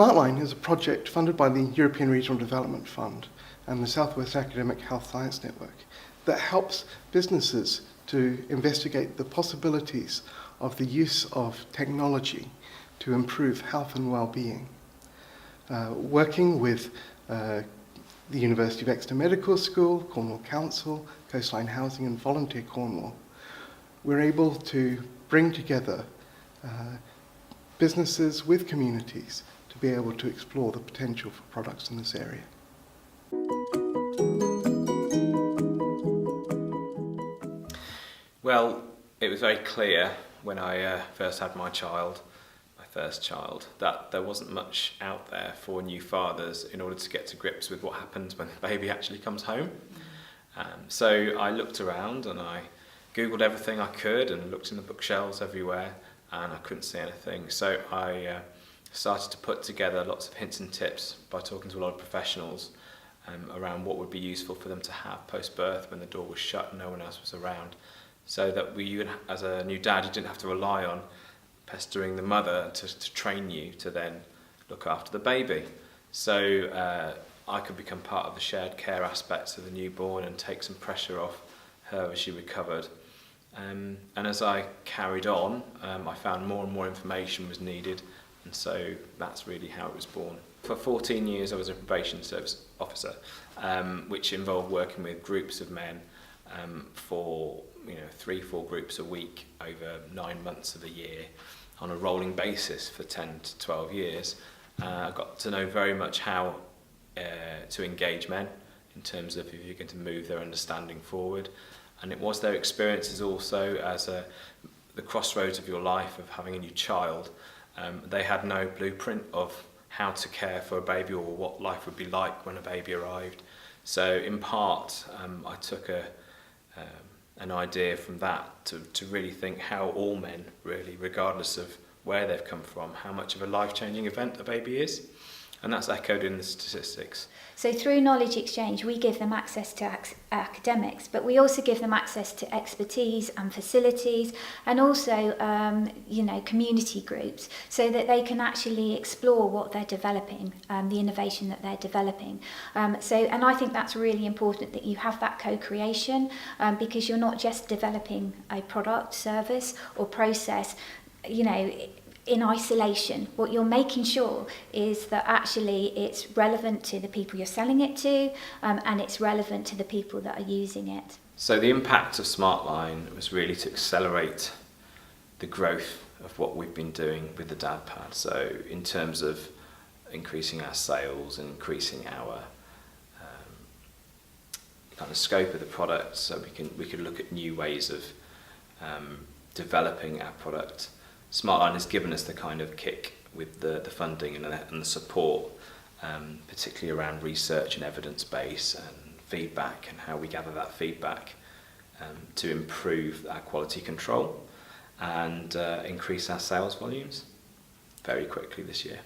Smartline is a project funded by the European Regional Development Fund and the Southwest Academic Health Science Network that helps businesses to investigate the possibilities of the use of technology to improve health and well-being. Working with the University of Exeter Medical School, Cornwall Council, Coastline Housing and Volunteer Cornwall, we're able to bring together businesses with communities to be able to explore the potential for products in this area. Well, it was very clear when I first had my first child, that there wasn't much out there for new fathers in order to get to grips with what happens when the baby actually comes home. So I looked around and I Googled everything I could and looked in the bookshelves everywhere, and I couldn't see anything. So I started to put together lots of hints and tips by talking to a lot of professionals around what would be useful for them to have post-birth when the door was shut and no one else was around, so that you, as a new dad, you didn't have to rely on pestering the mother to train you to then look after the baby. So I could become part of the shared care aspects of the newborn and take some pressure off her as she recovered. And as I carried on, I found more and more information was needed, and so that's really how it was born. For 14 years I was a probation service officer, which involved working with groups of men for 3-4 groups a week over 9 months of the year on a rolling basis for 10 to 12 years. I got to know very much how to engage men in terms of if you're going to move their understanding forward, and it was their experiences also as the crossroads of your life of having a new child. They had no blueprint of how to care for a baby or what life would be like when a baby arrived. So in part I took an idea from that to really think how all men, really, regardless of where they've come from, how much of a life-changing event a baby is. And that's echoed in the statistics. So through knowledge exchange, we give them access to academics, but we also give them access to expertise and facilities, and also, community groups, so that they can actually explore what they're developing, the innovation that they're developing. And I think that's really important, that you have that co-creation, because you're not just developing a product, service, or process, in isolation. What you're making sure is that actually it's relevant to the people you're selling it to, and it's relevant to the people that are using it. So the impact of Smartline was really to accelerate the growth of what we've been doing with the DadPad. So in terms of increasing our sales and increasing our kind of scope of the product, so we could look at new ways of developing our product. Smartline has given us the kind of kick with the funding and the support, particularly around research and evidence base and feedback, and how we gather that feedback to improve our quality control and increase our sales volumes very quickly this year.